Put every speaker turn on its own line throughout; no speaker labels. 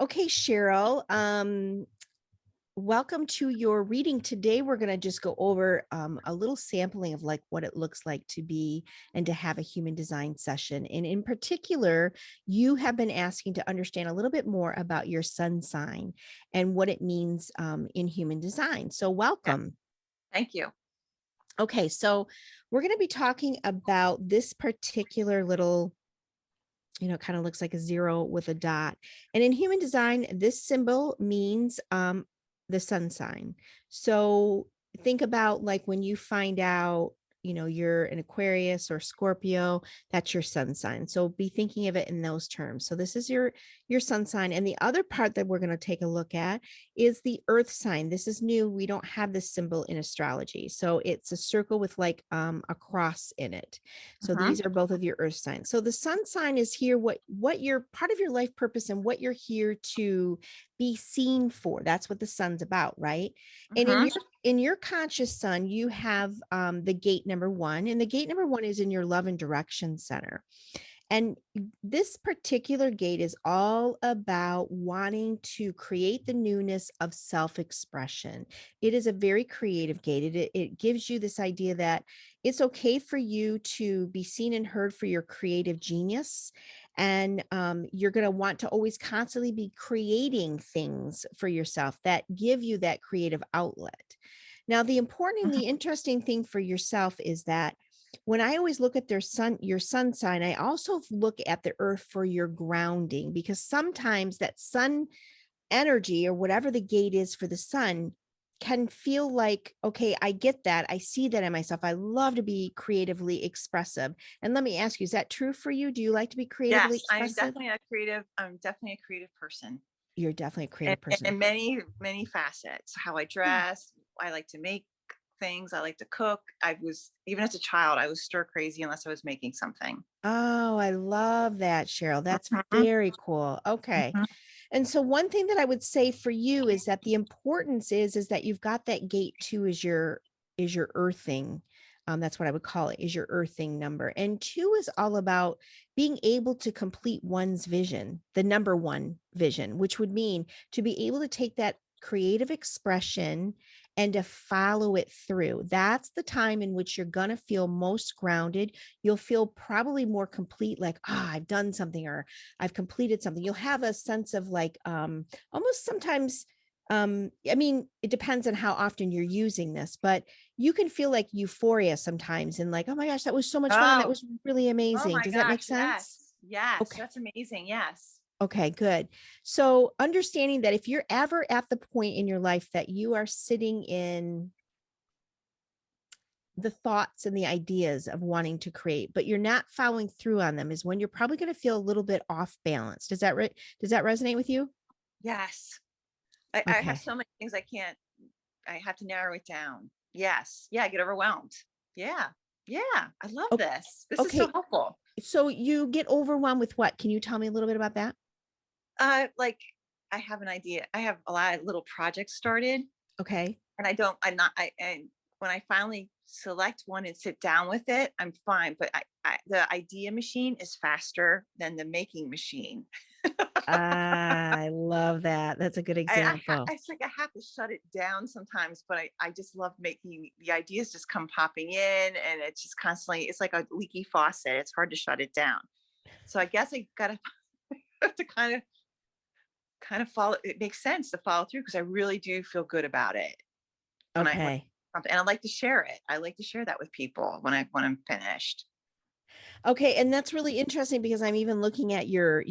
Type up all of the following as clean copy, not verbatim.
Okay, Cheryl, welcome to your reading. Today, we're going to just go over a little sampling of like what it looks like to be and to have a human design session. And in particular, you have been asking to understand a little bit more about your sun sign and what it means in human design. So,
Yeah,
welcome.
thank you.
Okay, so we're going to be talking about this particular little, kind of looks like a zero with a dot. And in human design, this symbol means the sun sign. So think about like when you find out, you're an Aquarius or Scorpio, that's your sun sign. So be thinking of it in those terms. So this is your sun sign. And the other part that we're going to take a look at is the earth sign. This is new. We don't have this symbol in astrology. So it's a circle with like a cross in it. So
Mhm,
these are both of your earth signs. So the sun sign is here what your part of your life purpose and what you're here to be seen for. That's what the sun's about, right? And in
mhm,
your conscious sun, you have the gate number 1, and the gate number 1 is in your love and direction center. And this particular gate is all about wanting to create the newness of self expression. It is a very creative gate. It gives you this idea that it's okay for you to be seen and heard for your creative genius. And you're going to want to always constantly be creating things for yourself that give you that creative outlet. Now, the important and
mhm,
the interesting thing for yourself is that when I always look at your sun sign, I also look at the earth for your grounding, because sometimes that sun energy or whatever the gate is for the sun can feel like, okay, I get that. I see that in myself. I love to be creatively expressive. And let me ask you, is that true for you? Do you like to be creatively
yes,
expressive?
I'm definitely a creative person
You're definitely a
in
creative person.
in many, many facets. How I dress, I like to make things, I like to cook. I was even as a child, I was stir crazy unless I was making something.
Oh, I love that, Cheryl. That's
Mhm,
very cool. Okay.
mhm,
And so one thing that I would say for you is that the importance is that you've got that gate 2 is your earthing. That's what I would call it, is your earthing number. And 2 is all about being able to complete one's vision, the number 1 vision, which would mean to be able to take that creative expression and to follow it through. That's the time in which you're going to feel most grounded. You'll feel probably more complete, like, I've done something, or I've completed something. You'll have a sense of like almost sometimes I mean, it depends on how often you're using this, but you can feel like euphoria sometimes and like, oh my gosh, that was so much fun. That
Oh,
was really
oh
amazing.
my
Does that make
gosh,
sense?
yes, yes,
Okay.
that's amazing, yes.
Okay, good. So understanding that if you're ever at the point in your life that you are sitting in the thoughts and the ideas of wanting to create, but you're not following through on them, is when you're probably going to feel a little bit off balance. Does that resonate with you?
Yes. I have
Okay.
so many things I have to narrow it down. Yes. Yeah, I get overwhelmed. Yeah. Yeah. I love
O-
this. This is so
Okay.
helpful.
So you get overwhelmed with what? Can you tell me a little bit about that?
Like I have an idea. I have a lot of little projects started
Okay.
and I'm not, and when I finally select one and sit down with it, I'm fine. But the idea machine is faster than the making machine.
I love that. That's a good example.
It's like I have to shut it down sometimes, but I just love making the ideas just come popping in, and it's just constantly. It's like a leaky faucet. It's hard to shut it down. So I guess I gotta have to kind of follow. It makes sense to follow through because I really do feel good about it when
Okay.
and I like to share it. I like to share that with people when I'm finished.
Okay, and that's really interesting because I'm even looking at your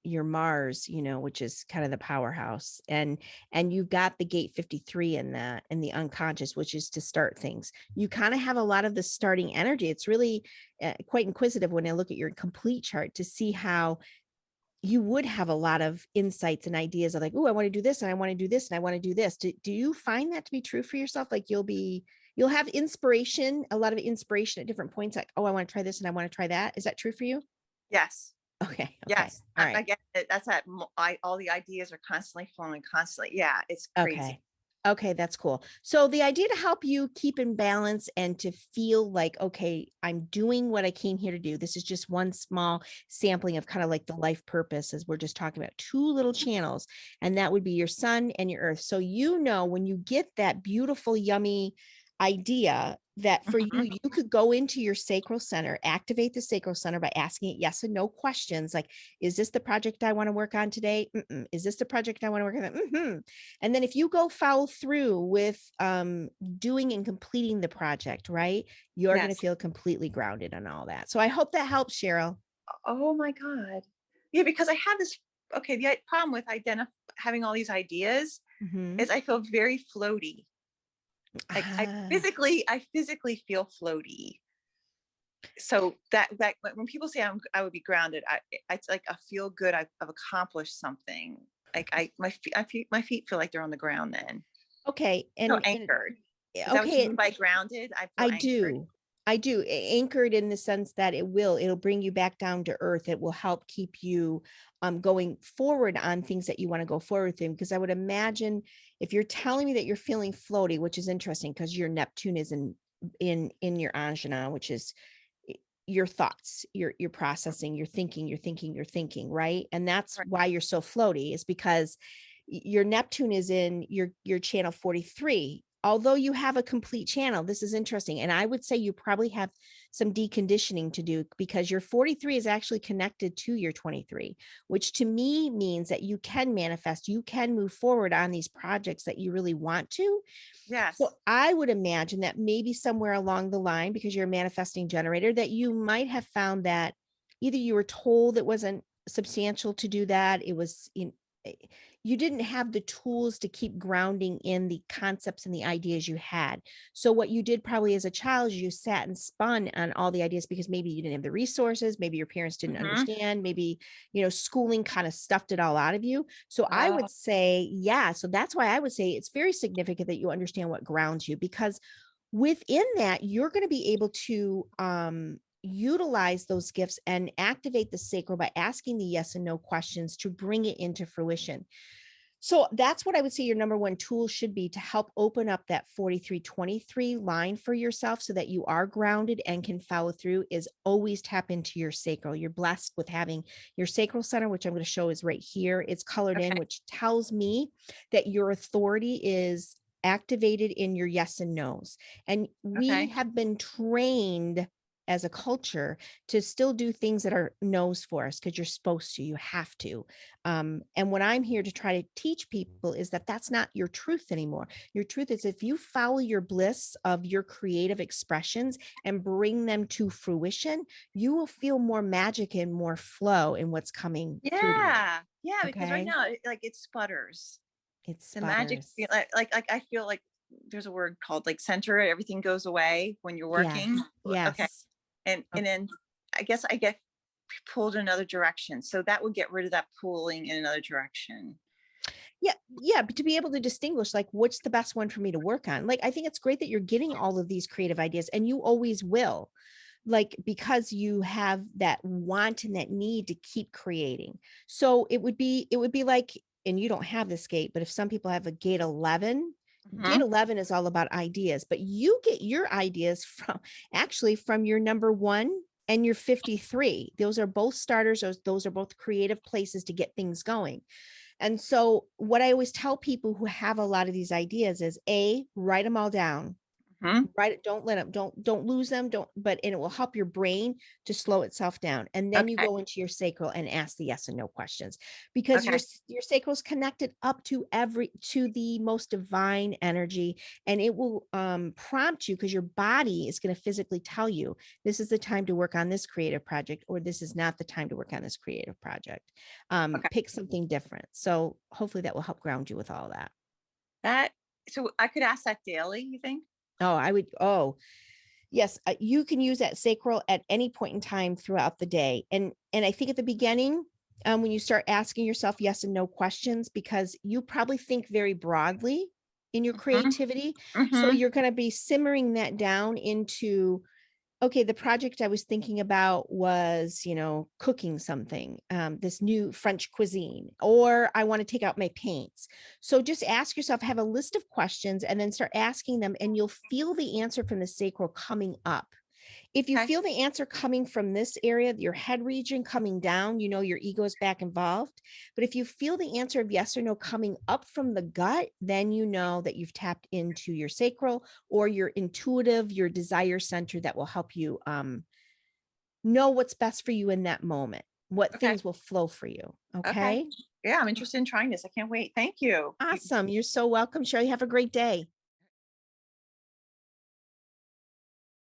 Mars, which is kind of the powerhouse, and you got the gate 53 in that, in the unconscious, which is to start things. You kind of have a lot of the starting energy. It's really quite inquisitive when I look at your complete chart to see how you would have a lot of insights and ideas of like, oh, I want to do this and I want to do this and I want to do this. Do you find that to be true for yourself? Like you'll have inspiration, a lot of inspiration at different points, like, oh, I want to try this and I want to try that. Is that true for you?
Yes.
Okay. Okay.
Yes.
All
I
right.
get it. That's that. All the ideas are constantly flowing, constantly. Yeah, it's crazy.
Okay. Okay, that's cool. So the idea to help you keep in balance and to feel like, okay, I'm doing what I came here to do. This is just one small sampling of kind of like the life purpose, as we're just talking about two little channels, and that would be your sun and your earth. So you know when you get that beautiful, yummy idea that for you,
Mhm.
you could go into your sacral center, activate the sacral center by asking it yes and no questions like, is this the project I want to work on today? Mm-mm. Is this the project I want to work on? Mm-hmm. And then if you go follow through with doing and completing the project, right, you're going to
Yes.
feel completely grounded on all that. So I hope that helps, Cheryl.
Oh my God. Yeah, because I have this, okay, the problem with having all these ideas
Mhm.
is I feel very floaty. Like
Ah,
I physically feel floaty. So that when people say I would be grounded, it's like I feel good. I've accomplished something. Like my feet feel like they're on the ground. Then
okay.
I feel
And
anchored. Is that what you
okay,
mean by grounded? I feel
I
anchored.
do. I do. Anchored in the sense that it'll bring you back down to earth. It will help keep you going forward on things that you want to go forward in. Because I would imagine if you're telling me that you're feeling floaty, which is interesting because your Neptune is in your Ajna, which is your thoughts, your processing, you're thinking, right? And that's
Right.
why you're so floaty, is because your Neptune is in your channel 43. Although you have a complete channel, this is interesting. And I would say you probably have some deconditioning to do because your 43 is actually connected to your 23, which to me means that you can manifest, you can move forward on these projects that you really want to. So
Yes.
I would imagine that maybe somewhere along the line, because you're a manifesting generator, that you might have found that either you were told it wasn't substantial to do that, it was in, you didn't have the tools to keep grounding in the concepts and the ideas you had. So what you did probably as a child is you sat and spun on all the ideas because maybe you didn't have the resources, maybe your parents didn't
Hmm.
understand, maybe schooling kind of stuffed it all out of you. So I
Oh,
would say, yeah. So that's why I would say it's very significant that you understand what grounds you, because within that, you're going to be able to utilize those gifts and activate the sacral by asking the yes and no questions to bring it into fruition. So that's what I would say your number one tool should be to help open up that 4323 line for yourself so that you are grounded and can follow through, is always tap into your sacral. You're blessed with having your sacral center, which I'm going to show is right here. It's colored in,
okay.
which tells me that your authority is activated in your yes and no's. And we
Okay.
have been trained as a culture to still do things that are no's for us because you're supposed to, you have to. And what I'm here to try to teach people is that that's not your truth anymore. Your truth is if you follow your bliss of your creative expressions and bring them to fruition, you will feel more magic and more flow in what's coming through to you.
Yeah. Yeah. Because right
Okay.
now, like it sputters.
It
The magic
sputters.
like I feel like there's a word called like center, everything goes away when you're
Yeah.
working. Okay.
Yes.
And then I guess I get pulled in another direction. So that would get rid of that pulling in another direction.
Yeah, yeah, but to be able to distinguish like what's the best one for me to work on. Like I think it's great that you're getting all of these creative ideas and you always will. Like because you have that want and that need to keep creating. So it would be like, and you don't have this gate, but if some people have a gate 11, gate
Mhm.
11 is all about ideas, but you get your ideas from actually from your number 1 and your 53. Those are both starters, those are both creative places to get things going. And so what I always tell people who have a lot of these ideas is write them all down.
Mhm.
Write it, don't let them, don't lose them, don't, but and it will help your brain to slow itself down. And then you
Okay.
go into your sacral and ask the yes and no questions because
Okay.
your sacral is connected up to the most divine energy, and it will prompt you because your body is going to physically tell you this is the time to work on this creative project or this is not the time to work on this creative project.
Okay.
Pick something different. So hopefully that will help ground you with all that.
That so I could ask that daily, you think?
Oh, yes, you can use that sacral at any point in time throughout the day. And I think at the beginning, when you start asking yourself yes and no questions, because you probably think very broadly in your
Mhm.
creativity. So
Mhm.
you're going to be simmering that down into Okay, the project I was thinking about was, cooking something, this new French cuisine, or I want to take out my paints. So just ask yourself, have a list of questions and then start asking them, and you'll feel the answer from the sacral coming up. If you
Okay.
feel the answer coming from this area, your head region coming down, your ego is back involved. But if you feel the answer of yes or no coming up from the gut, then you know that you've tapped into your sacral or your intuitive, your desire center that will help you know what's best for you in that moment, what
Okay.
things will flow for you.
Okay.
Okay.
Yeah, I'm interested in trying this. I can't wait. Thank you.
Awesome. You're so welcome. Sure. You have a great day.